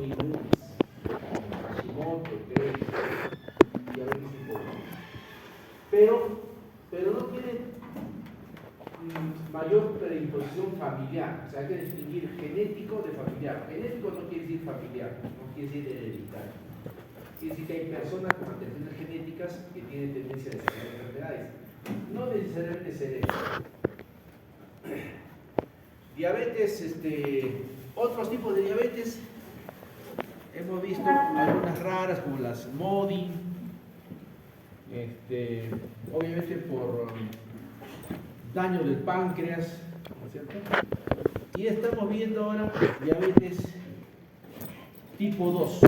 autoinmunes, Hashimoto, Graves, diabetes tipo 1. Pero no tiene mayor predisposición familiar. O sea, hay que distinguir genético de familiar. Genético no quiere decir familiar, no quiere decir hereditario. Quiere decir que hay personas con alteraciones genéticas que tienen tendencia a desarrollar enfermedades. No necesariamente se hereda. Diabetes, otros tipos de diabetes, hemos visto algunas raras como las MODY, obviamente por daño del páncreas, ¿no es cierto? Y estamos viendo ahora diabetes tipo 2.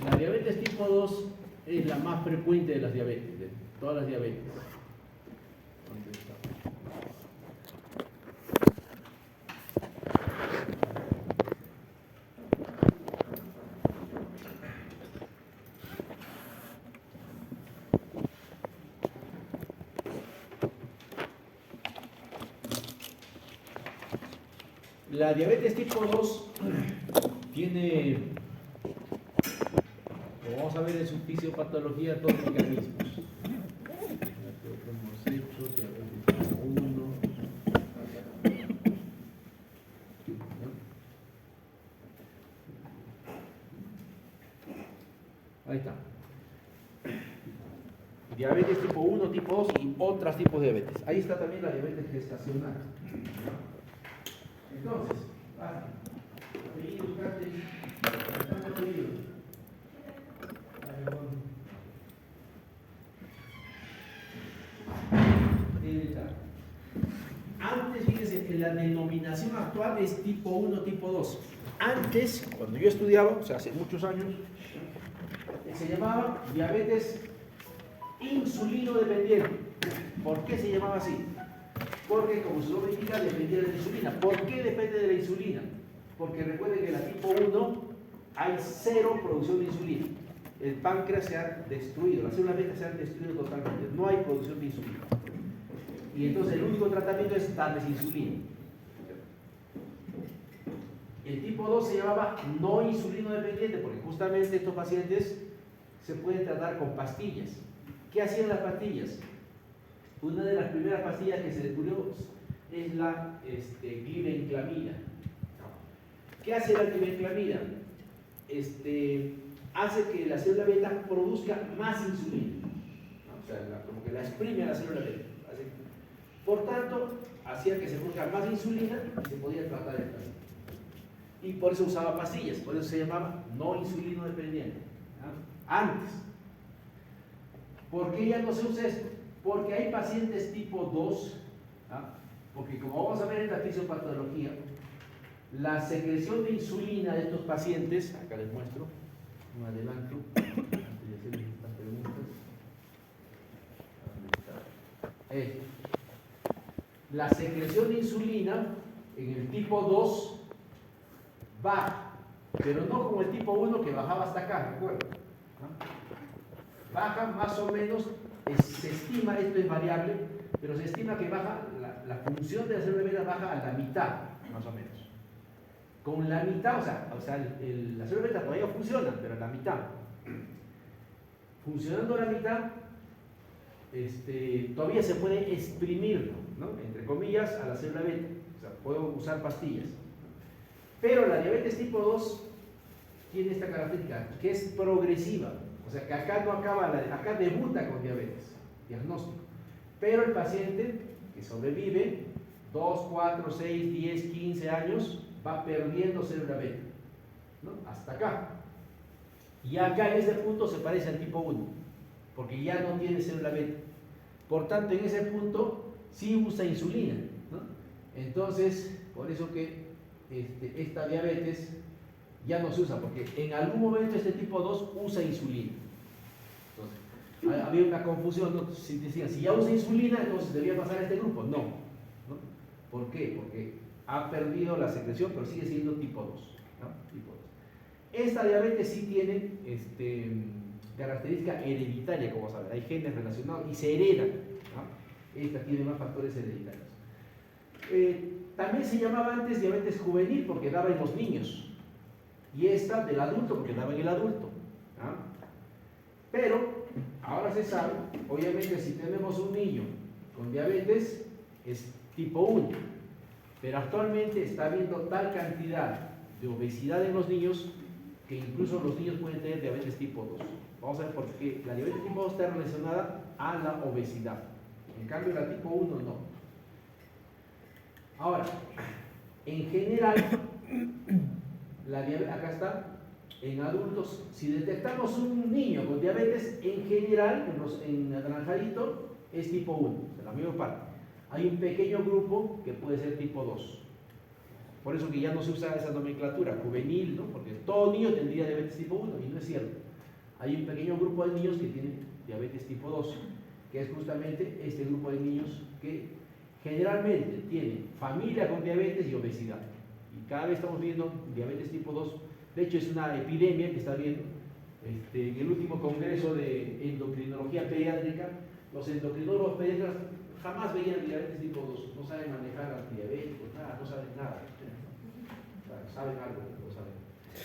La diabetes tipo 2 es la más frecuente de las diabetes, de todas las diabetes. La diabetes tipo 2 tiene, como vamos a ver en su fisiopatología, dos mecanismos. Hemos hecho diabetes tipo 1. Ahí está. Diabetes tipo 1, tipo 2 y otros tipos de diabetes. Ahí está también la diabetes gestacional. Entonces, apellidos, ¿están apellidos? Antes, fíjense, que la denominación actual es tipo 1, tipo 2. Antes, cuando yo estudiaba, o sea, hace muchos años, se llamaba diabetes insulino dependiente. ¿Por qué se llamaba así? Porque, como su nombre indica, dependía de la insulina. ¿Por qué depende de la insulina? Porque recuerden que en la tipo 1 hay cero producción de insulina. El páncreas se ha destruido, las células beta se han destruido totalmente. No hay producción de insulina. Y entonces el único tratamiento es darles insulina. El tipo 2 se llamaba no insulino dependiente, porque justamente estos pacientes se pueden tratar con pastillas. ¿Qué hacían las pastillas? Una de las primeras pastillas que se descubrió es la glibenclamida. ¿Qué hace la glibenclamida? Hace que la célula beta produzca más insulina. O sea, como que la exprime a la célula beta. Por tanto, hacía que se produzca más insulina y se podía tratar el paciente. Y por eso usaba pastillas, por eso se llamaba no insulino dependiente. Antes. ¿Por qué ya no se usa esto? Porque hay pacientes tipo 2, porque como vamos a ver en la fisiopatología, la secreción de insulina de estos pacientes, acá les muestro, un adelanto, antes de hacer estas preguntas. La secreción de insulina en el tipo 2 baja, pero no como el tipo 1 que bajaba hasta acá, ¿recuerdan? Baja más o menos, se estima, esto es variable, pero se estima que baja, la función de la célula beta baja a la mitad, más o menos. Con la mitad, o sea la célula beta todavía funciona, pero a la mitad. Funcionando a la mitad, todavía se puede exprimir, ¿no? Entre comillas, a la célula beta. O sea, puedo usar pastillas. Pero la diabetes tipo 2 tiene esta característica, que es progresiva. O sea, que acá no acaba, acá debuta con diabetes, diagnóstico. Pero el paciente que sobrevive 2, 4, 6, 10, 15 años va perdiendo célula beta, ¿no? Hasta acá. Y acá en ese punto se parece al tipo 1, porque ya no tiene célula beta. Por tanto, en ese punto sí usa insulina, ¿no? Entonces, por eso que esta diabetes ya no se usa, porque en algún momento este tipo 2 usa insulina. Entonces, había una confusión, ¿no? Si decían, si ya usa insulina, entonces debería pasar a este grupo. No, ¿no? ¿Por qué? Porque ha perdido la secreción, pero sigue siendo tipo 2, ¿no? Tipo 2. Esta diabetes sí tiene característica hereditaria, como saben, hay genes relacionados y se hereda, ¿no? Esta tiene más factores hereditarios. También se llamaba antes diabetes juvenil porque daba en los niños. y esta del adulto, porque daba en el adulto. ¿Ah? Pero ahora se sabe, obviamente si tenemos un niño con diabetes es tipo 1, pero actualmente está habiendo tal cantidad de obesidad en los niños que incluso los niños pueden tener diabetes tipo 2. Vamos a ver por qué. La diabetes tipo 2 está relacionada a la obesidad, en cambio la tipo 1 no. Ahora, en general, la diabetes, acá está, en adultos, si detectamos un niño con diabetes, en general, en anaranjadito, es tipo 1, en la mayor parte. Hay un pequeño grupo que puede ser tipo 2. Por eso que ya no se usa esa nomenclatura juvenil, ¿no? Porque todo niño tendría diabetes tipo 1, y no es cierto. Hay un pequeño grupo de niños que tienen diabetes tipo 2, que es justamente este grupo de niños que generalmente tienen familia con diabetes y obesidad. Y cada vez estamos viendo diabetes tipo 2. De hecho, es una epidemia que está viendo. En el último congreso de endocrinología pediátrica, los endocrinólogos pediatras jamás veían diabetes tipo 2. No saben manejar antidiabéticos, nada, no saben nada. Claro, saben algo, no saben.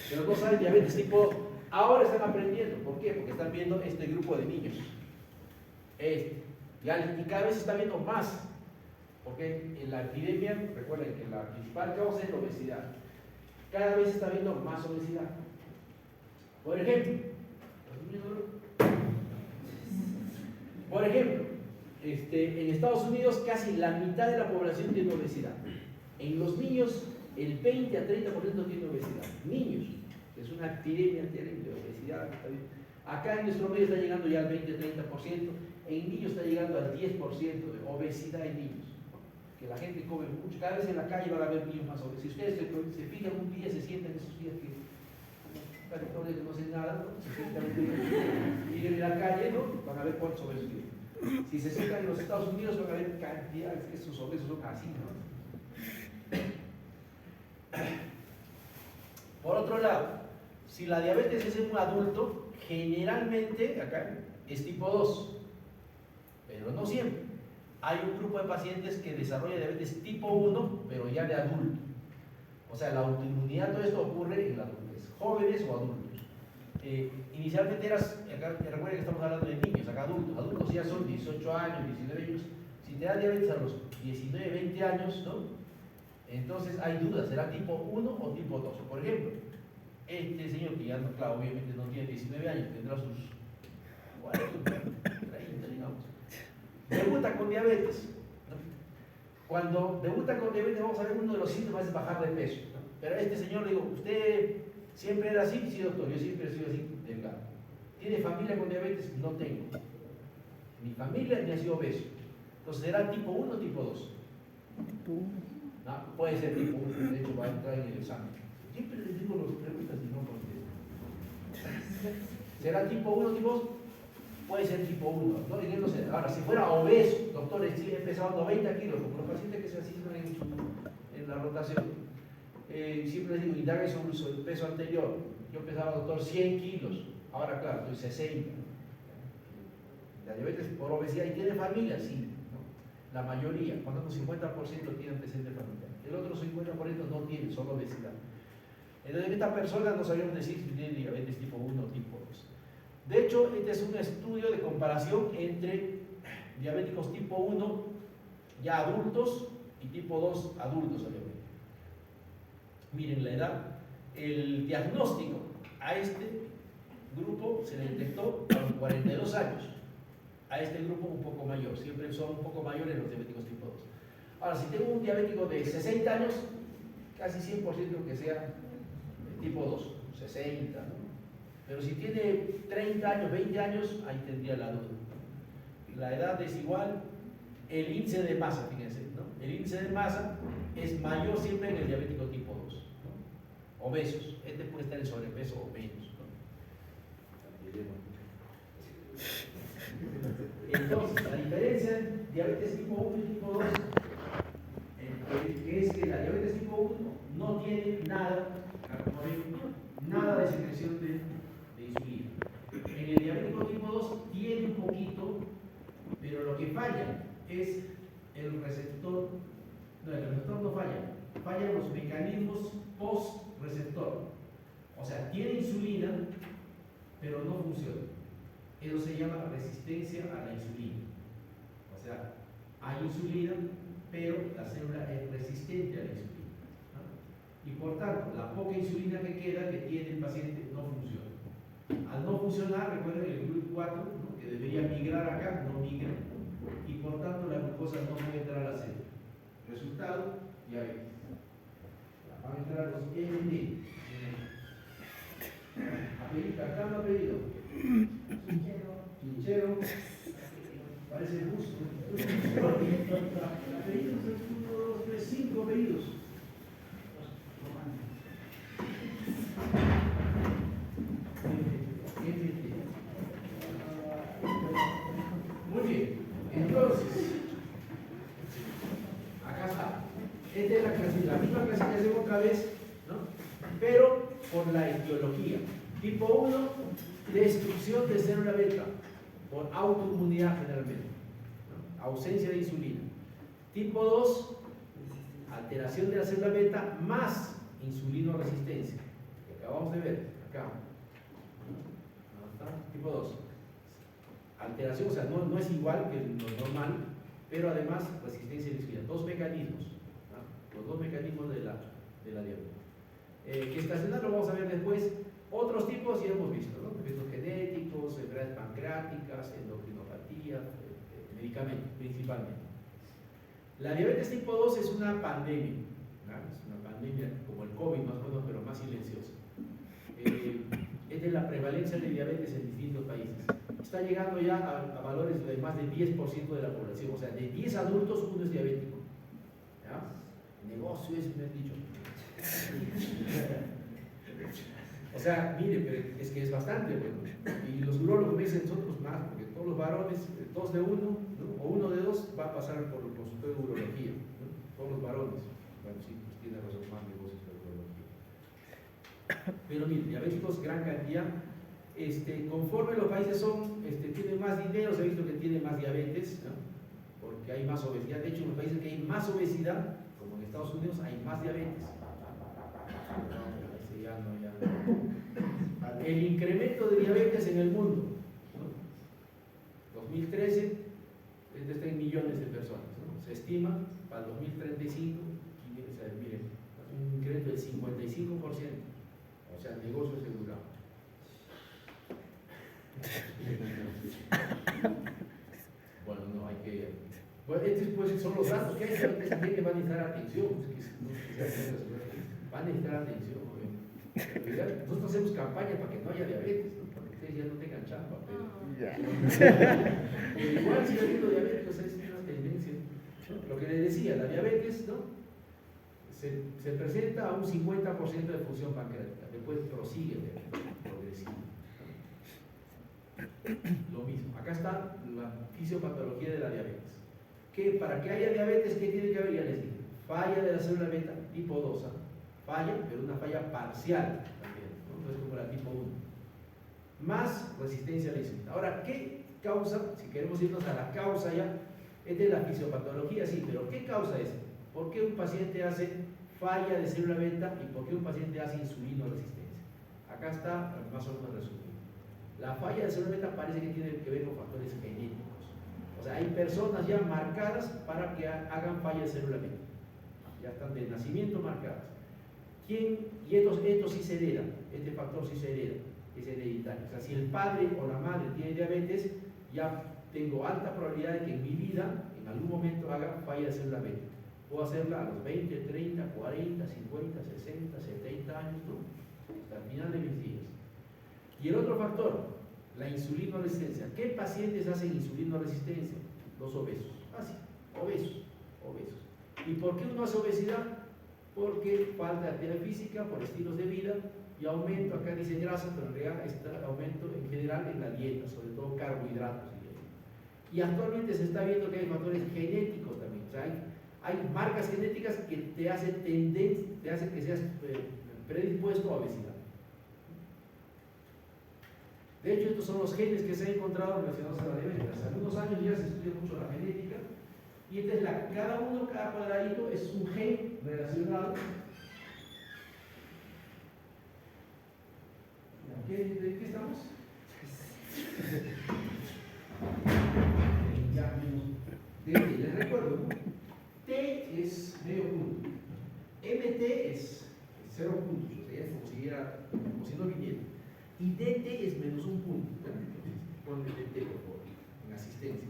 Pero no saben diabetes tipo 2. Ahora están aprendiendo. ¿Por qué? Porque están viendo este grupo de niños. Y cada vez se está viendo más. Porque en la epidemia, recuerden que la principal causa es la obesidad. Cada vez se está viendo más obesidad. Por ejemplo, en Estados Unidos casi la mitad de la población tiene obesidad. En los niños, el 20 a 30% tiene obesidad. Niños, que es una epidemia terrible de obesidad. Acá en nuestro medio está llegando ya al 20-30%, en niños está llegando al 10% de obesidad en niños. Que la gente come mucho, cada vez en la calle van a ver niños más obesos. Si ustedes se fijan un día, se sientan esos días que no hacen nada, ¿no? Se sientan un día, miren en la calle, ¿no? Van a ver cuántos obesos tienen. Si se sientan en los Estados Unidos, van a ver cantidades, que esos obesos son así, ¿no? Por otro lado, si la diabetes es en un adulto, generalmente acá es tipo 2, pero no siempre. Hay un grupo de pacientes que desarrolla diabetes tipo 1, pero ya de adulto. O sea, la autoinmunidad, todo esto ocurre en la adultez, jóvenes o adultos. Inicialmente recuerden que estamos hablando de niños, acá adultos. Adultos ya son 18 años, 19 años. Si te da diabetes a los 19, 20 años, ¿no? Entonces hay dudas, ¿será tipo 1 o tipo 2? Por ejemplo, este señor que ya, no, claro, obviamente no tiene 19 años, tendrá sus 40, 30, digamos. Debuta con diabetes, ¿no? Cuando debuta con diabetes, vamos a ver, uno de los síntomas es bajar de peso, ¿no? Pero a este señor le digo, ¿usted siempre era así? Sí, doctor, yo siempre he sido así, delgado. ¿Tiene familia con diabetes? No tengo. Mi familia ni ha sido obeso. Entonces, ¿será tipo 1 o tipo 2? No, puede ser tipo 1, de hecho va a entrar en el examen. Siempre les digo las preguntas y no contesto. ¿Será tipo 1 o tipo 2? Puede ser tipo 1, ¿no? Y no sé. Ahora, si fuera obeso, doctor, he pesado 90 kilos, como los pacientes que se asistan en la rotación, siempre les digo, indague sobre su peso anterior. Yo pesaba, doctor, 100 kilos, ahora claro, estoy 60. La diabetes por obesidad, ¿y tiene familia? Sí, ¿no? La mayoría, cuando un 50% tiene antecedente familiar. El otro 50% no tiene, solo obesidad. Entonces, en esta persona no sabíamos decir si tiene diabetes tipo 1 o tipo 2. De hecho, este es un estudio de comparación entre diabéticos tipo 1 ya adultos y tipo 2 adultos, obviamente. Miren la edad. El diagnóstico a este grupo se le detectó a los 42 años. A este grupo un poco mayor. Siempre son un poco mayores los diabéticos tipo 2. Ahora, si tengo un diabético de 60 años, casi 100% que sea tipo 2, 60, ¿no? Pero si tiene 30 años, 20 años, ahí tendría la duda. La edad es igual, el índice de masa, fíjense, ¿no? El índice de masa es mayor siempre en el diabético tipo 2, ¿no? Obesos, este puede estar en sobrepeso o menos, ¿no? Entonces, la diferencia entre diabetes tipo 1 y tipo 2 que es que la diabetes tipo 1 no tiene nada de secreción de insulina. En el diabético tipo 2 tiene un poquito, pero lo que falla es el receptor. No, el receptor no falla, fallan los mecanismos post-receptor. O sea, tiene insulina, pero no funciona. Eso se llama resistencia a la insulina. O sea, hay insulina, pero la célula es resistente a la insulina, ¿no? Y por tanto, la poca insulina que queda, que tiene el paciente, no funciona. Al no funcionar, recuerden el GLUT 4, ¿no?, que debería migrar acá, no migra, y por tanto la glucosa no puede entrar a la célula. Resultado, diabetes. Van a entrar los MD. Acá no ha pedido. Quinchero. Parece justo. Apellidos, 1, 2, 3, 5 apellidos. Muy bien, entonces, acá está. Esta es la misma clasificación otra vez, ¿no? Pero por la etiología. Tipo 1, destrucción de célula beta, por autoinmunidad generalmente, ¿no? Ausencia de insulina. Tipo 2, alteración de la célula beta más insulinoresistencia, que acabamos de ver acá. Tipo 2, alteración, o sea, no es igual que lo normal, pero además resistencia a la insulina. Dos mecanismos, ¿no? Los dos mecanismos de la diabetes. Gestacional lo vamos a ver después. Otros tipos ya hemos visto, ¿no? Efectos genéticos, enfermedades pancreáticas, endocrinopatía, medicamentos principalmente. La diabetes tipo 2 es una pandemia, ¿no? Es una pandemia como el COVID más o menos, pero más silenciosa. Es de la prevalencia de diabetes en distintos países. Está llegando ya a valores de más del 10% de la población, o sea, de 10 adultos uno es diabético. ¿Ya? El negocio es, me han dicho. O sea, mire, pero es que es bastante bueno. Y los urólogos me dicen, nosotros más, porque todos los varones, 2 de 1, ¿no?, o 1 de 2, va a pasar por el consultorio de urología, ¿no? Todos los varones. Bueno, sí, pues tiene razón, más negocios de urología. Pero mire, diabéticos, gran cantidad. Conforme los países tienen más dinero, se ha visto que tienen más diabetes, ¿no?, porque hay más obesidad. De hecho, en los países que hay más obesidad, como en Estados Unidos, hay más diabetes. El incremento de diabetes en el mundo, ¿no? 2013 es de 3 millones de personas, ¿no? Se estima para 2035, miren, un incremento del 55%, o sea, negocio asegurado. Bueno, no hay que. Bueno, estos son los datos que hay, esta gente va a necesitar atención, van a necesitar atención. Nosotros hacemos campaña para que no haya diabetes, ¿no?, para que ustedes ya no tengan chamba, pero igual sigue habiendo diabetes, es una tendencia, ¿no? Lo que les decía, la diabetes, ¿no?, se presenta a un 50% de función pancreática, después prosigue progresivo, ¿no? Lo mismo, acá está la fisiopatología de la diabetes. Para que haya diabetes, ¿qué tiene que haber? Ya les dije, falla de la célula beta tipo 2, falla, pero una falla parcial también, ¿no? No es como la tipo 1. Más resistencia a la insulina. Ahora, ¿qué causa? Si queremos irnos a la causa ya, es de la fisiopatología, sí, pero ¿qué causa es? ¿Por qué un paciente hace falla de célula beta y por qué un paciente hace insulinoresistencia? Acá está más o menos resumido. La falla de célula beta parece que tiene que ver con factores genéticos. O sea, hay personas ya marcadas para que hagan falla de célula beta. Ya están de nacimiento marcadas. Y esto sí se hereda, este factor sí se hereda, es hereditario. O sea, si el padre o la madre tiene diabetes, ya tengo alta probabilidad de que en mi vida, en algún momento, haga falla de célula beta. Puedo hacerla a los 20, 30, 40, 50, 60, 70 años, ¿no?, hasta el final de mis días. Y el otro factor, la insulinoresistencia. ¿Qué pacientes hacen insulinoresistencia? Los obesos. Así, obesos. ¿Y por qué uno hace obesidad? Porque falta de actividad física, por estilos de vida y aumento, acá dice grasa, pero en realidad está aumento en general en la dieta, sobre todo carbohidratos. Y actualmente se está viendo que hay factores genéticos también, o sea, hay marcas genéticas que te hacen que seas predispuesto a obesidad. De hecho, estos son los genes que se han encontrado relacionados a la diabetes. Hace algunos años ya se estudia mucho la genética. Y entonces cada cuadradito es un gen relacionado ¿De qué estamos? Ya, les recuerdo, ¿no? T es medio punto, MT es 0 puntos, o sea, es como si no viniera, y DT es menos un punto. Ponle DT, por favor, en asistencia.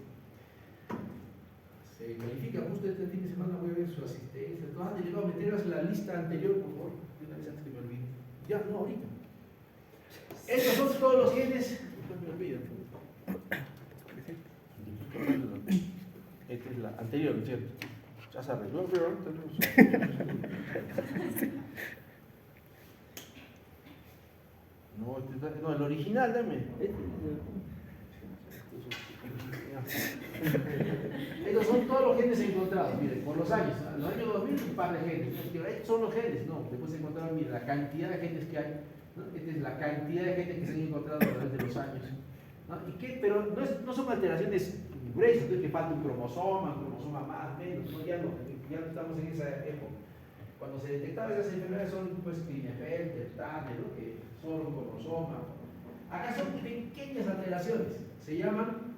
Se califica justo este fin de semana, voy a ver su asistencia. Le voy a meter la lista anterior, por favor, de una vez antes que me olvide. Ya, no, ahorita. Estos son todos los genes. Me olvido. Esta es la anterior, ¿no es cierto? Ya se arregló, pero ahorita no, el original, dame. Estos son todos los genes encontrados, miren, por los años. En los años 2000 un par de genes. Estos son los genes, no. Después se encontraron, miren, la cantidad de genes que hay. ¿No? Esta es la cantidad de genes que se han encontrado a través de los años. ¿No? Pero no son alteraciones gruesas, no es que falta un cromosoma más, menos, ¿no? Ya no estamos en esa época. Cuando se detectaban esas enfermedades son pues Klinefelter, Turner, ¿no? Que solo un cromosoma. Acá son pequeñas alteraciones, se llaman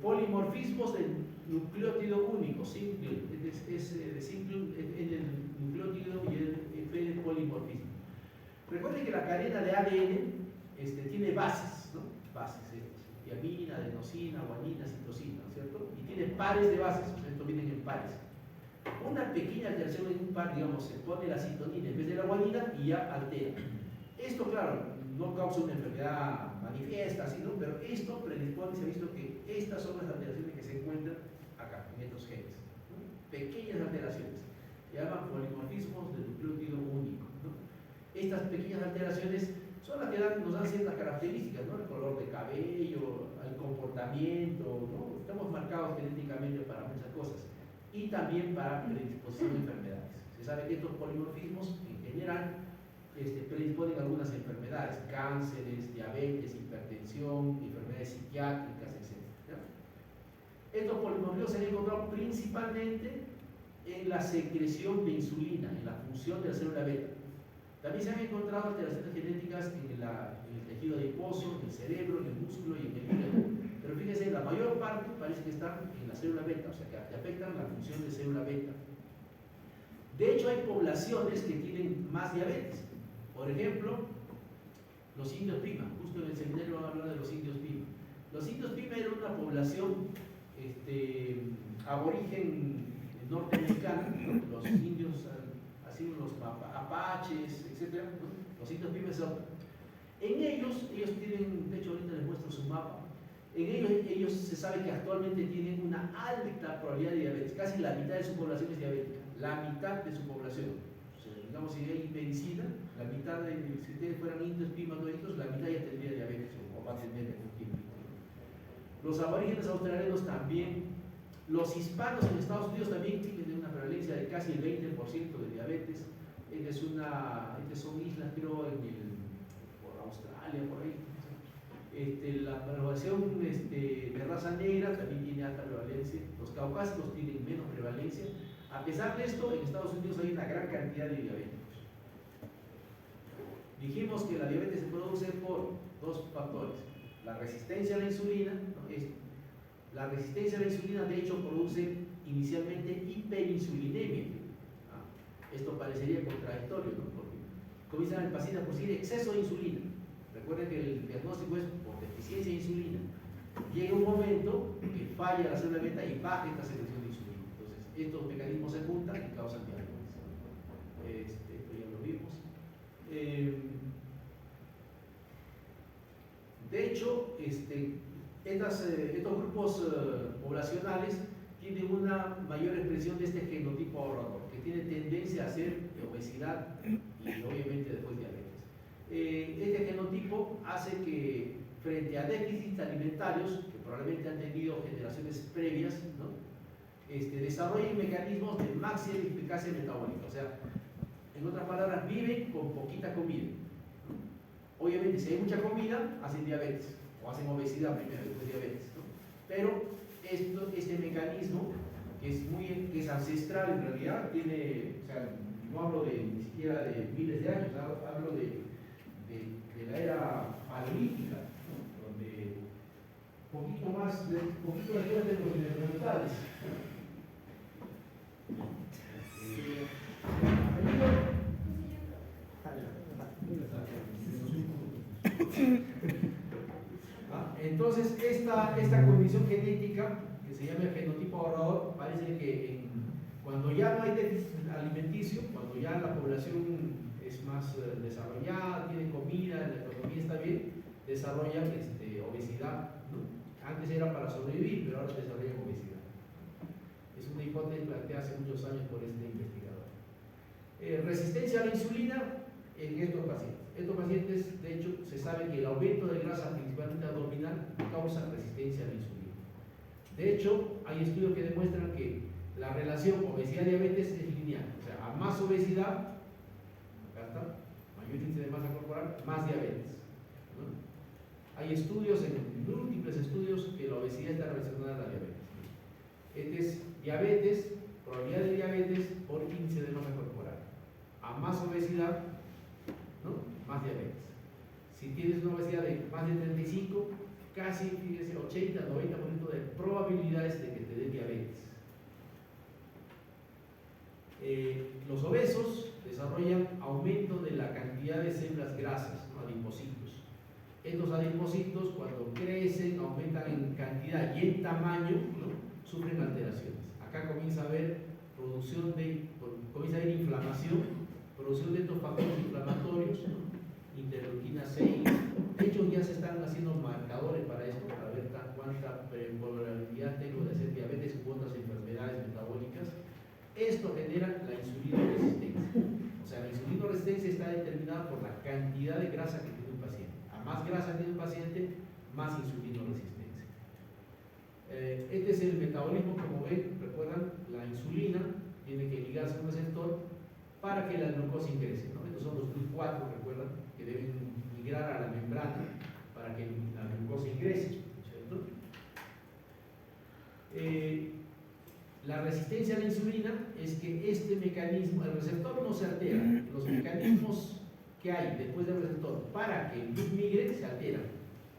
polimorfismos del nucleótido único, single, es en el nucleótido y el polimorfismo. Recuerden que la cadena de ADN tiene bases, ¿no? Bases, tiamina, adenosina, guanina, citosina, ¿no es cierto? Y tiene pares de bases, esto vienen en pares. Una pequeña alteración en un par, digamos, se pone la citonina en vez de la guanina y ya altera. Esto, claro, no causa una enfermedad manifiesta, ¿sí, no? Pero esto predispone, se ha visto que estas son las alteraciones que se encuentran acá, en estos genes, ¿no? Pequeñas alteraciones, se llaman polimorfismos del nucleótido único, ¿no? Estas pequeñas alteraciones son las que nos dan ciertas características, ¿no? El color de cabello, el comportamiento, ¿no? Estamos marcados genéticamente para muchas cosas y también para predisposición a enfermedades. Se sabe que estos polimorfismos en general predisponen a algunas enfermedades, cánceres, diabetes, hipertensión, enfermedades psiquiátricas, etc. Estos polimorfismos se han encontrado principalmente en la secreción de insulina, en la función de la célula beta. También se han encontrado alteraciones genéticas en el tejido adiposo, en el cerebro, en el músculo y en el hígado. Pero fíjense, la mayor parte parece que están en la célula beta, o sea, que afectan la función de célula beta. De hecho, hay poblaciones que tienen más diabetes. Por ejemplo, los indios Pima. Justo en el seminario van a hablar de los indios Pima. Los indios Pima eran una población aborigen norteamericana, ¿no? Los indios, así los apaches, etc. ¿No? Los indios Pima son. En ellos tienen, de hecho ahorita les muestro su mapa, en ellos se sabe que actualmente tienen una alta probabilidad de diabetes, casi la mitad de su población es diabética, la mitad de su población. O sea, digamos, si hay medicina, la mitad si ustedes fueran indios, Pima, todos, la mitad ya tendría diabetes o va a tener en un tiempo. Los aborígenes australianos también, los hispanos en Estados Unidos también tienen una prevalencia de casi el 20% de diabetes. Son islas, creo, por Australia, por ahí. La población de raza negra también tiene alta prevalencia. Los caucásicos tienen menos prevalencia. A pesar de esto, en Estados Unidos hay una gran cantidad de diabéticos. Dijimos que la diabetes se produce por dos factores. La resistencia a la insulina, ¿no? La resistencia a la insulina, de hecho, produce inicialmente hiperinsulinemia. Esto parecería contradictorio, ¿no? Porque comienza el paciente a producir exceso de insulina. Recuerden que el diagnóstico es por deficiencia de insulina. Llega un momento que falla la célula beta y baja esta secreción de insulina. Entonces, estos mecanismos se juntan y causan diabetes. Esto ya lo vimos. De hecho, estos grupos poblacionales tienen una mayor expresión de este genotipo ahorrador, que tiene tendencia a ser obesidad y obviamente después diabetes. Este genotipo hace que frente a déficits alimentarios, que probablemente han tenido generaciones previas, ¿no? Desarrollen mecanismos de máxima eficacia metabólica. O sea, en otras palabras, viven con poquita comida. Obviamente, si hay mucha comida, hacen diabetes, o hacen obesidad primero, después diabetes, ¿no? Pero este mecanismo, que es ancestral en realidad, no hablo ni siquiera de miles de años, hablo de la era paleolítica, ¿no? Donde poquito después de los neandertales. Entonces, esta condición genética, que se llama el fenotipo ahorrador, parece que cuando ya no hay déficit alimenticio, cuando ya la población es más desarrollada, tiene comida, la economía está bien, desarrollan obesidad, ¿no? Antes era para sobrevivir, pero ahora desarrollan obesidad. Es una hipótesis planteada hace muchos años por este investigador. Resistencia a la insulina en estos pacientes. Estos pacientes, de hecho, se sabe que el aumento de grasa, principalmente abdominal, causa resistencia a la insulina. De hecho, hay estudios que demuestran que la relación obesidad-diabetes es lineal. O sea, a más obesidad, acá está, mayor índice de masa corporal, más diabetes, ¿no? Hay estudios, múltiples estudios, que la obesidad está relacionada a la diabetes. Este es diabetes, probabilidad de diabetes por índice de masa corporal. A más obesidad, ¿no? Más diabetes. Si tienes una obesidad de más de 35, casi, fíjese, 80-90% de probabilidades de que te dé diabetes. Los obesos desarrollan aumento de la cantidad de células grasas, ¿no? Adipocitos. Estos adipocitos, cuando crecen, aumentan en cantidad y en tamaño, ¿no? Sufren alteraciones. Acá comienza a haber inflamación, producción de estos factores inflamatorios, ¿no? Interleuquina 6. De hecho, ya se están haciendo marcadores para esto, para ver cuánta probabilidad tengo de hacer diabetes u otras enfermedades metabólicas. Esto genera la insulinoresistencia. O sea, la insulinoresistencia está determinada por la cantidad de grasa que tiene un paciente. A más grasa tiene un paciente, más insulinoresistencia. Este es el metabolismo, como ven, recuerdan, la insulina tiene que ligarse a un receptor para que la glucosa ingrese, ¿no? Estos son los GLUT4, recuerdan, que deben migrar a la membrana para que la glucosa ingrese, ¿cierto? La resistencia a la insulina es que este mecanismo, el receptor no se altera, los mecanismos que hay después del receptor para que el GLUT migre se alteran.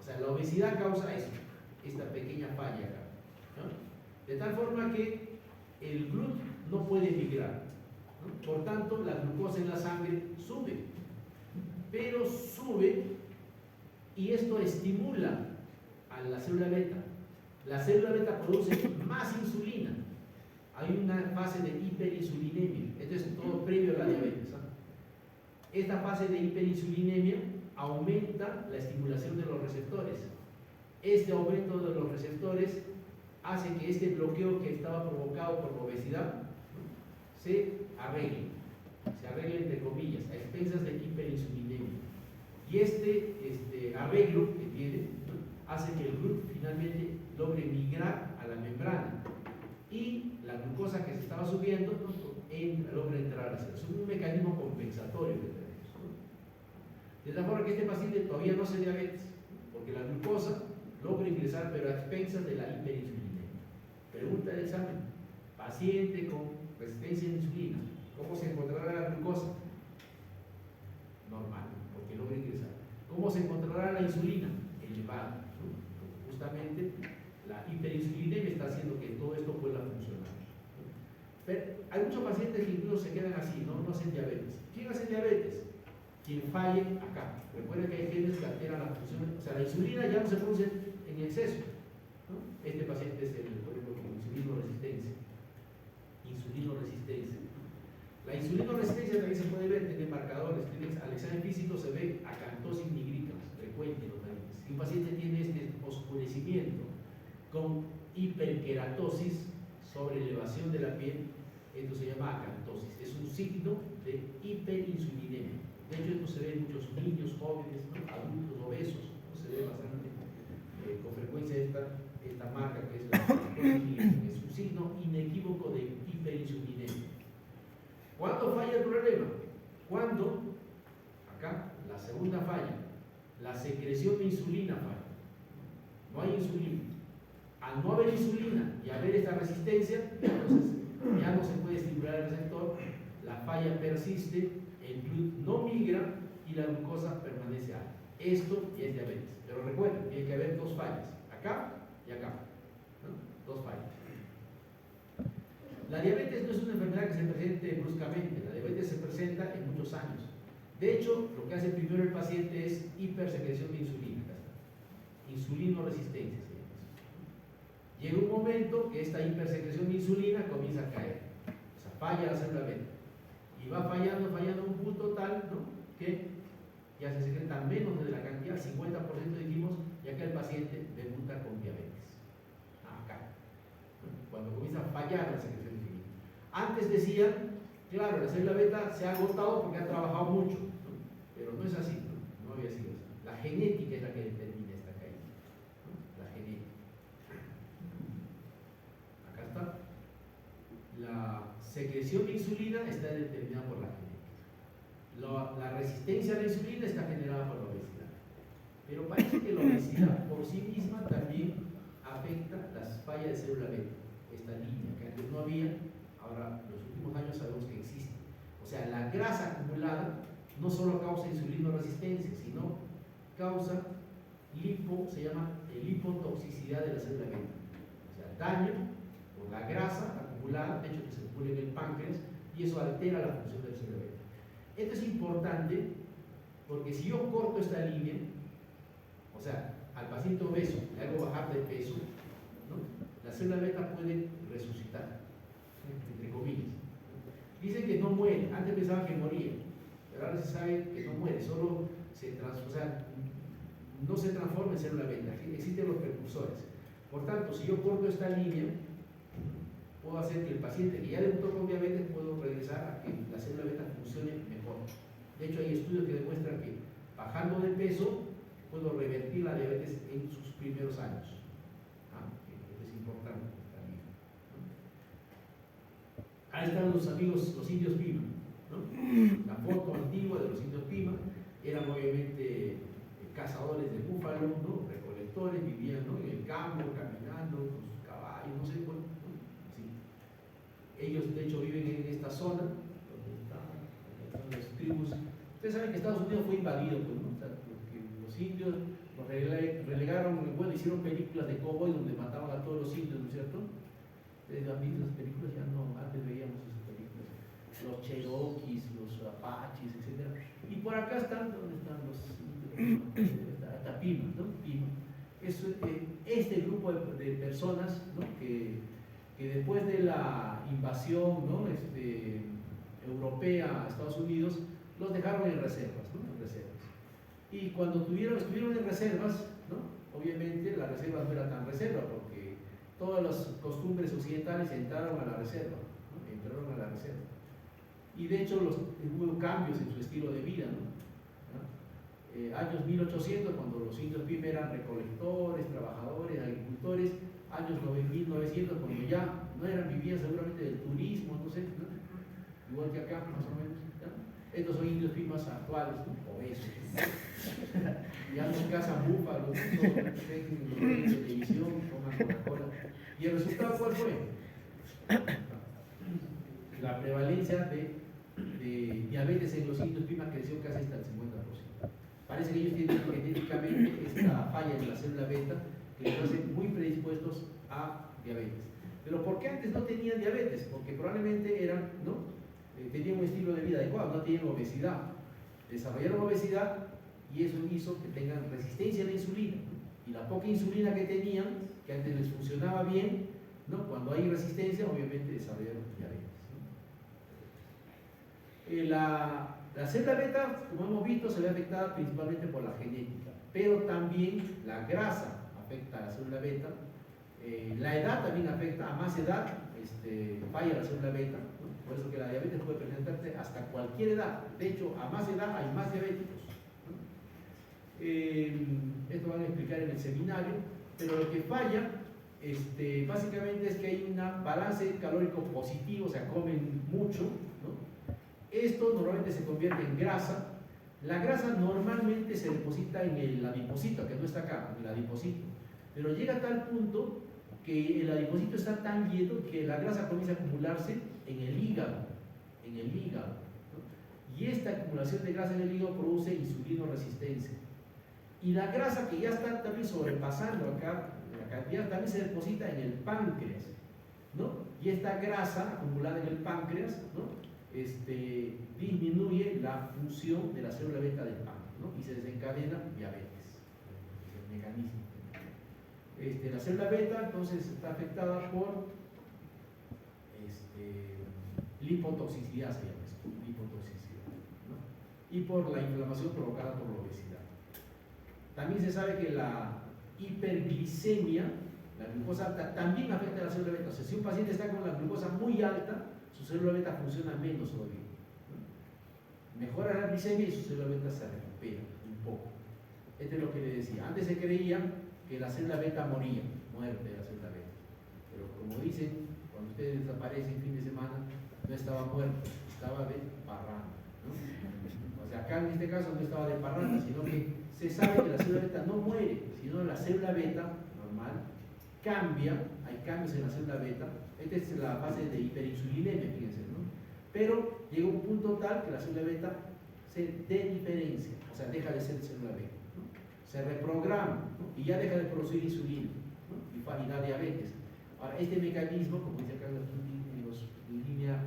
O sea, la obesidad causa esto, esta pequeña falla acá, ¿no? De tal forma que el GLUT no puede migrar, ¿no? Por tanto, la glucosa en la sangre sube, pero sube y esto estimula a la célula beta. La célula beta produce más insulina. Hay una fase de hiperinsulinemia. Esto es todo previo a la diabetes, ¿eh? Esta fase de hiperinsulinemia aumenta la estimulación de los receptores. Este aumento de los receptores hace que este bloqueo que estaba provocado por la obesidad, ¿no?, se arregle entre comillas, a expensas de hiperinsulinemia. Y este arreglo que tiene, ¿no?, hace que el GLUT finalmente logre migrar a la membrana y la glucosa que se estaba subiendo, ¿no?, logra entrar a la célula. Es un mecanismo compensatorio que tenemos, ¿no? De tal forma que este paciente todavía no hace diabetes, ¿no?, porque la glucosa logra ingresar, pero a expensas de la hiperinsulinemia. Pregunta del examen: paciente con resistencia a la insulina, ¿cómo se encontrará la glucosa? Normal, porque logra ingresar. ¿Cómo se encontrará la insulina? Elevada, ¿no? Justamente la hiperinsulinemia está haciendo que todo esto pueda funcionar, ¿no? Pero hay muchos pacientes que incluso se quedan así, no hacen diabetes. ¿Quién hace diabetes? Quien falle acá. Recuerden que hay genes que alteran la función, o sea, la insulina ya no se produce en exceso, ¿no? Este paciente es por ejemplo, con insulinoresistencia. La insulinoresistencia también se puede ver, tiene marcadores. Al examen físico se ve acantosis nigricans, frecuente en los pacientes. Si un paciente tiene este oscurecimiento con hiperkeratosis, sobre elevación de la piel, esto se llama acantosis. Es un signo de hiperinsulinemia. De hecho, esto se ve en muchos niños jóvenes, ¿no?, adultos obesos, ¿no?, se ve bastante con frecuencia esta marca que es la acantosis nigricans. Es un signo inequívoco de hiperinsulinemia. ¿Cuándo falla el problema? Cuando, acá, la segunda falla, la secreción de insulina falla. No hay insulina. Al no haber insulina y haber esta resistencia, entonces ya no se puede estimular el receptor, la falla persiste, el GLUT no migra y la glucosa permanece alta. Esto ya es diabetes. Pero recuerden, tiene que haber dos fallas, acá y acá, ¿no? Dos fallas. La diabetes no es una enfermedad que se presente bruscamente, la diabetes se presenta en muchos años. De hecho, lo que hace primero el paciente es hipersecreción de insulina, insulinoresistencia se llama eso. Llega un momento que esta hipersecreción de insulina comienza a caer, o sea, falla la célula beta, y va fallando a un punto tal, ¿no?, que ya se secreta menos de la cantidad, 50% dijimos, ya que el paciente debuta con diabetes. Acá, ¿no?, cuando comienza a fallar la secreción de insulina. Antes decían, claro, la célula beta se ha agotado porque ha trabajado mucho, ¿no?, pero no es así, ¿no? No había sido así. La genética es la que determina esta caída, ¿no? La genética. Acá está. La secreción de insulina está determinada por la genética. La resistencia a la insulina está generada por la obesidad. Pero parece que la obesidad por sí misma también afecta las fallas de célula beta, esta línea que antes no había, ahora en los últimos años sabemos que existe. O sea, la grasa acumulada no solo causa insulinoresistencia, sino causa se llama lipotoxicidad de la célula beta. O sea, daño por la grasa acumulada, de hecho que se acumula en el páncreas, y eso altera la función de la célula beta. Esto es importante porque si yo corto esta línea, o sea, al paciente obeso le hago bajar de peso, ¿no?, la célula beta puede resucitar, entre comillas. Dicen que no muere, antes pensaban que moría, pero ahora se sabe que no muere, solo no se transforma en célula beta, existen los precursores. Por tanto, si yo corto esta línea, puedo hacer que el paciente que ya debutó con diabetes puedo regresar a que la célula beta funcione mejor. De hecho, hay estudios que demuestran que bajando de peso puedo revertir la diabetes en sus primeros años. Esto es importante también, ¿no? Ahí están los amigos, los indios Pima, ¿no? La foto antigua de los indios Pima eran obviamente cazadores de búfalo, ¿no?, recolectores, vivían, ¿no?, en el campo, caminando con sus caballos, no sé, bueno, ¿no?, así. Ellos de hecho viven en esta zona donde están las tribus. Ustedes saben que Estados Unidos fue invadido, pues, ¿no? O sea, porque los indios los relegaron, bueno, hicieron películas de cowboy donde mataban a todos los indios, ¿no es cierto? Ustedes han visto esas películas, ya no, antes veíamos esas películas, los cherokees, los apaches, etc. Y por acá están, ¿dónde están los indios? Está Pima, ¿no? Pima. Este grupo de personas, ¿no?, que después de la invasión, ¿no?, europea a Estados Unidos, los dejaron en reservas, ¿no?, en reservas. Y cuando estuvieron en reservas, ¿no?, obviamente las reservas no eran tan reservas porque todas las costumbres occidentales entraron a la reserva, ¿no?, entraron a la reserva. Y de hecho hubo cambios en su estilo de vida, ¿no? Años 1800, cuando los indios Pima eran recolectores, trabajadores, agricultores, años 1900, cuando ya no vivían seguramente del turismo, no sé, ¿no?, igual que acá más o menos, ¿no? Estos son indios Pimas actuales, ¿no?, obesos, ya no cazan búfalos, no ven televisión, toman Coca-Cola. ¿Y el resultado cuál fue? La prevalencia de diabetes en los indios Pima creció casi hasta el 50%. Parece que ellos tienen genéticamente esta falla en la célula beta que los hace muy predispuestos a diabetes. Pero ¿por qué antes no tenían diabetes? Porque probablemente tenían un estilo de vida adecuado, no tenían obesidad. Desarrollaron obesidad y eso hizo que tengan resistencia a la insulina. Y la poca insulina que tenían, que antes les funcionaba bien, ¿no?, cuando hay resistencia, obviamente desarrollaron diabetes, ¿no? La célula beta, como hemos visto, se ve afectada principalmente por la genética, pero también la grasa afecta a la célula beta, la edad también afecta, a más edad falla la célula beta, ¿no? Por eso que la diabetes puede presentarse hasta cualquier edad. De hecho, a más edad hay más diabéticos, ¿no? Esto van a explicar en el seminario, pero lo que falla básicamente es que hay un balance calórico positivo, o sea, comen mucho, ¿no? Esto normalmente se convierte en grasa. La grasa normalmente se deposita en el adipocito, que no está acá, en el adipocito, pero llega a tal punto que el adipocito está tan lleno que la grasa comienza a acumularse en el hígado, ¿no? Y esta acumulación de grasa en el hígado produce insulinoresistencia. Y la grasa que ya está también sobrepasando acá, la cantidad también se deposita en el páncreas, ¿no? Y esta grasa acumulada en el páncreas, ¿no? Disminuye la función de la célula beta del páncreas, ¿no? Y se desencadena diabetes. Es el mecanismo. La célula beta entonces está afectada por lipotoxicidad, se llama esto, lipotoxicidad, ¿no? Y por la inflamación provocada por la obesidad. También se sabe que la hiperglicemia, la glucosa alta, también afecta a la célula beta. O sea, si un paciente está con la glucosa muy alta, su célula beta funciona menos todavía, ¿no? Mejora la glicemia y su célula beta se recupera un poco. Esto es lo que le decía. Antes se creía que la célula beta moría, muerte de la célula beta. Pero como dicen, cuando ustedes desaparecen fin de semana, no estaba muerto, estaba de parranda, ¿no? O sea, acá en este caso no estaba de parranda, sino que se sabe que la célula beta no muere, sino la célula beta normal cambia, hay cambios en la célula beta. Esta es la fase de hiperinsulinemia, fíjense, ¿no? Pero llega un punto tal que la célula beta se dediferencia, o sea, deja de ser célula beta, ¿no? Se reprograma, ¿no? Y ya deja de producir insulina, ¿no? Y da diabetes. Ahora, este mecanismo, como dice acá en línea,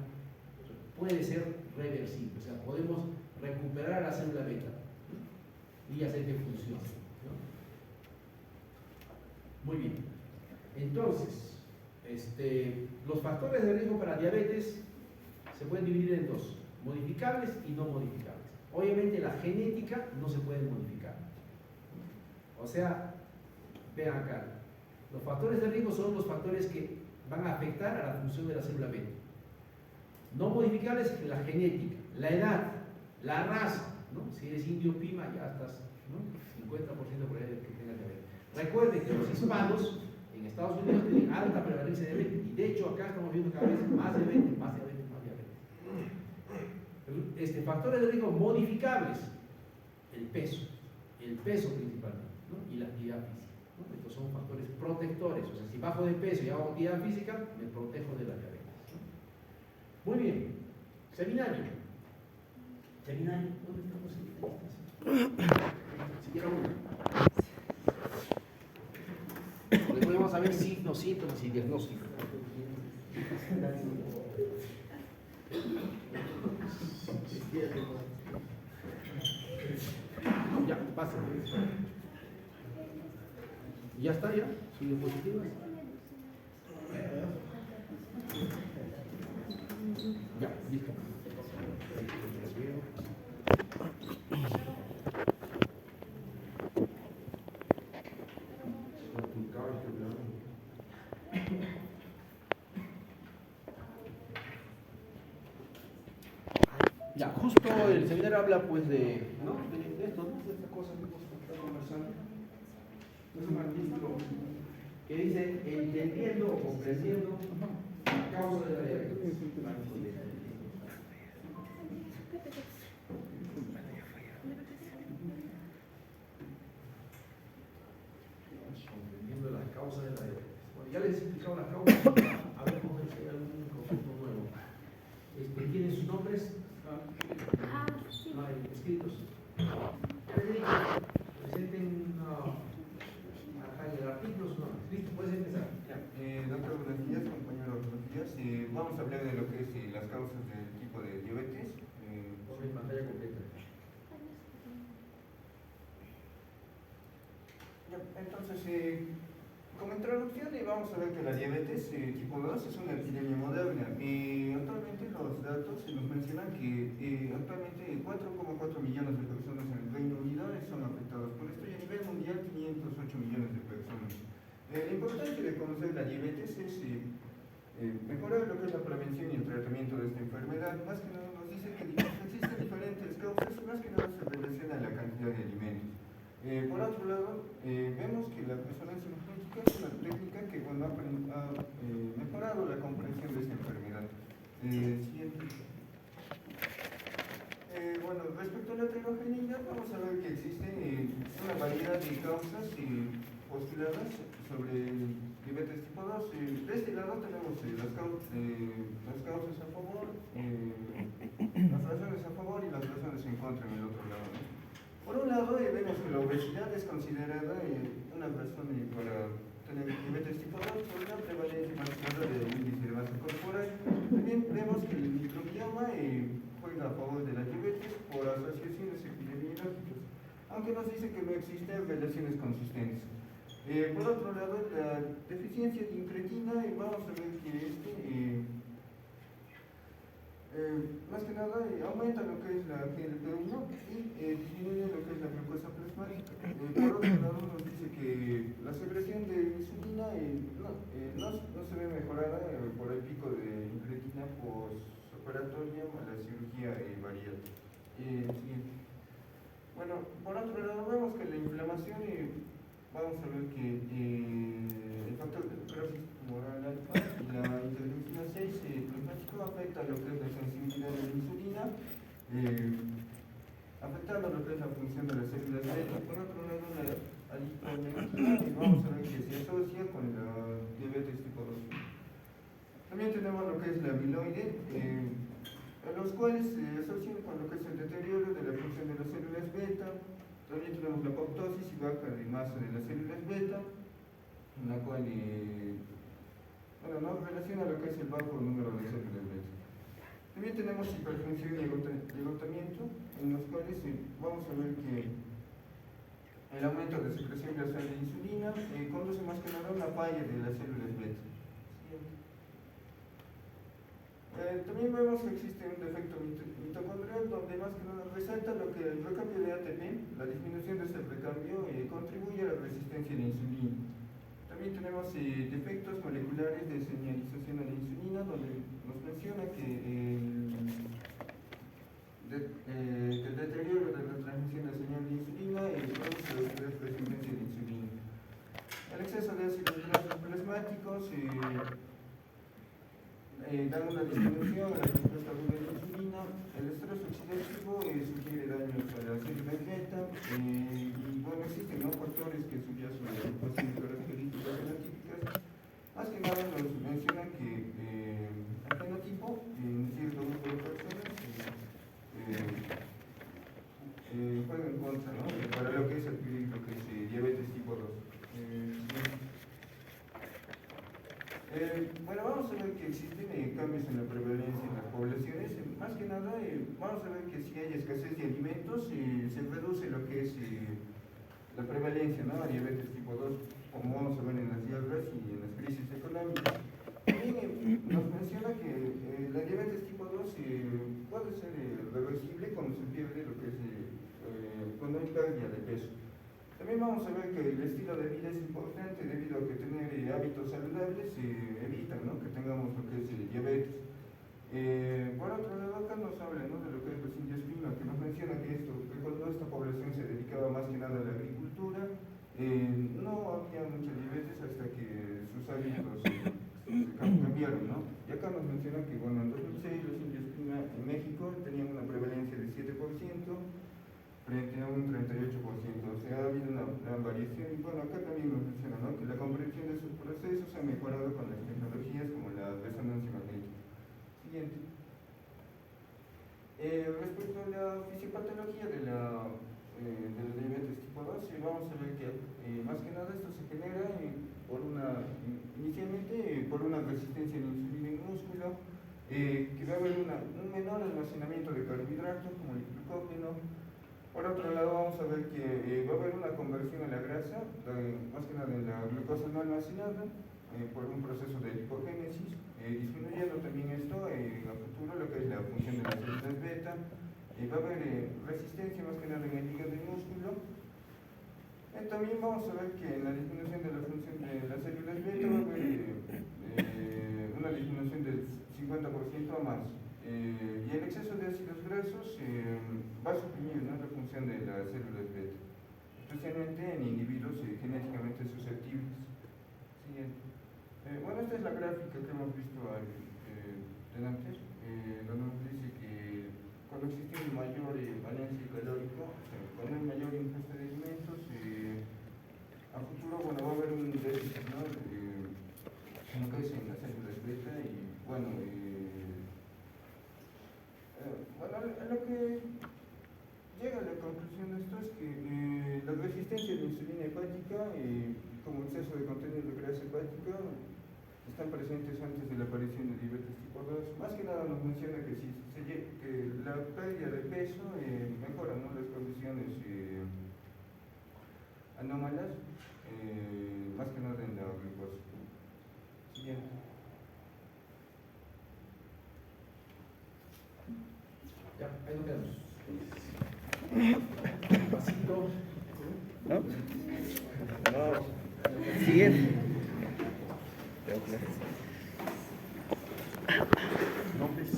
puede ser reversible, o sea, podemos recuperar la célula beta, ¿no? Y hacer que funcione, ¿no? Muy bien. Entonces, los factores de riesgo para diabetes se pueden dividir en dos: modificables y no modificables. Obviamente la genética no se puede modificar. O sea, vean acá, los factores de riesgo son los factores que van a afectar a la función de la célula beta. No modificables, la genética, la edad, la raza, ¿no? Si eres indio pima, ya estás, ¿no? 50% por ahí de que tenga diabetes. Recuerden que los hispanos en Estados Unidos tienen alta prevalencia de diabetes, y de hecho acá estamos viendo cada vez más diabetes, más diabetes, más diabetes. Factores de riesgo modificables: el peso principalmente, ¿no? Y la actividad física, ¿no? Estos son factores protectores. O sea, si bajo de peso y hago actividad física, me protejo de la diabetes, ¿no? Muy bien. Seminario. ¿Dónde estamos? Siquiera uno. Después vamos a ver signos, síntomas y diagnóstico. Ya, pasa. Ya está, ya. Sus diapositivas. Ya, listo. Ya, justo el seminario habla pues de, ¿no? de esto, ¿no? De esta cosa que hemos estado conversando. Es un artículo que dice entendiendo o comprendiendo la causa de la diabetes. Comprendiendo la causa de la diabetes. Bueno, ya les he explicado la causa. A ver cómo es que hay algún concepto nuevo. ¿Tienen sus nombres? Sí. No hay escritos. Presenten acá en el artículo sus nombres. Listo, puedes empezar. Doctor, buenos días, compañero, buenos días. Vamos a hablar de lo que es las causas del tipo de diabetes. Ponme en pantalla completa. Entonces, como introducción, vamos a ver que la diabetes tipo 2 es una epidemia moderna. Actualmente los datos nos mencionan que actualmente 4,4 millones de personas en el Reino Unido son afectadas por esto, y a nivel mundial 508 millones de personas. Lo importante de conocer la diabetes es mejorar lo que es la prevención y el tratamiento de esta enfermedad. Más que nada nos dice que existen diferentes causas, más que nada se relaciona a la cantidad de alimentos. Por otro lado, vemos que la resonancia magnética es una técnica que ha mejorado la comprensión de esta enfermedad. Siguiente. Bueno, respecto a la tirogenina, vamos a ver que existe una variedad de causas postuladas sobre el diabetes tipo 2. De este lado tenemos las causas a favor, las razones a favor y las razones en contra en el otro lado, ¿no? Por un lado, vemos que la obesidad es considerada una razón para tener diabetes tipo 2 por la prevalencia más alta del índice de masa corporal. También vemos que el microbioma juega a favor de la diabetes por asociaciones epidemiológicas, aunque nos dice que no existen relaciones consistentes. Por otro lado, la deficiencia de incretina, vamos a ver que más que nada aumenta lo que es la GLP-1 y disminuye lo que es la glucosa plasmática. Por otro lado, nos dice que la secreción de insulina no se ve mejorada por el pico de incretina postoperatoria o la cirugía bariátrica. Siguiente. Bueno, por otro lado, vemos que la inflamación, vamos a ver que el factor de necrosis tumoral alfa y la interleucina 6 plasmático afecta lo que es la sensibilidad de la insulina, afectando lo que es la función de las células beta. Por otro lado, la adiponectina, vamos a ver que se asocia con la diabetes tipo 2. También tenemos lo que es la amiloide, los cuales se asocian con lo que es el deterioro de la función de las células beta. También tenemos la apoptosis y baja de masa de las células beta, en la cual no relaciona lo que es el bajo número de células beta. También tenemos hiperfunción y agotamiento, en los cuales vamos a ver que el aumento de secreción basal de insulina conduce más que nada a una falla de las células beta. También vemos que existe un defecto mitocondrial donde más que nada resalta lo que el recambio de ATP, la disminución de este recambio, contribuye a la resistencia a la insulina. También tenemos defectos moleculares de señalización a la insulina, donde nos menciona que el deterioro de la transmisión de señal de insulina produce la resistencia a la insulina. El exceso de ácidos grasos plasmáticos dan una disminución a la respuesta aguda de la insulina. El estrés oxidativo sugiere daños a las células beta y bueno, existen factores que subyace a la agrupación de características fenotípicas. Más que nada nos mencionan que el fenotipo en cierto grupo de personas juega en contra, ¿no? Para lo que es adquirir lo que es diabetes tipo 2. Bueno, vamos a ver que existen cambios en la prevalencia en las poblaciones. Más que nada, vamos a ver que si hay escasez de alimentos, se reduce lo que es la prevalencia, ¿no?, a diabetes tipo 2, como vamos a ver en las guerras y en las crisis económicas. También nos menciona que la diabetes tipo 2 puede ser reversible cuando se pierde lo que es cuando hay pérdida de peso. También vamos a ver que el estilo de vida es importante debido a que tener hábitos saludables evita, ¿no?, que tengamos lo que es diabetes. Por otro lado, acá nos habla, ¿no?, de lo que es los indios Pima, que nos menciona que cuando esta población se dedicaba más que nada a la agricultura, no había mucha diabetes hasta que sus hábitos cambiaron, ¿no? Y acá nos menciona que, bueno, en 2006 los indios Pima en México tenían una prevalencia de 7%, frente a un 38%, o sea, ha habido una gran variación. Y bueno, acá también nos menciona, ¿no?, que la comprensión de sus procesos ha mejorado con las tecnologías como la resonancia magnética. Siguiente. Respecto a la fisiopatología de la diabetes tipo 2, vamos a ver que más que nada esto se genera inicialmente por una resistencia a la insulina en el músculo, que va a haber un menor almacenamiento de carbohidratos como el glucógeno. Por otro lado, vamos a ver que va a haber una conversión a la grasa, más que nada en la glucosa no almacenada, por un proceso de lipogénesis, disminuyendo también esto a futuro lo que es la función de las células beta. Va a haber resistencia más que nada en el hígado y músculo. También vamos a ver que en la disminución de la función de las células beta va a haber una disminución del 50% a más. Y el exceso de ácidos grasos va a suprimir, ¿no?, la función de las células beta, especialmente en individuos genéticamente susceptibles. Siguiente. Bueno, esta es la gráfica que hemos visto delante, donde nos dice que cuando existe un mayor balance calórico, cuando hay mayor ingesta de alimentos, a futuro, bueno, va a haber un déficit, ¿no?, en lo que es en las células beta. Y bueno, a lo que llega a la conclusión de esto es que la resistencia a la insulina hepática como exceso de contenido de grasa hepática están presentes antes de la aparición de diabetes tipo 2. Más que nada nos menciona que, que la pérdida de peso mejora, ¿no?, las condiciones anómalas, más que nada en la glucosa. Siguiente. Ya, ahí nos quedamos. Pasito. ¿No? Siguiente. Nombres.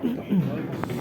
Nos vemos.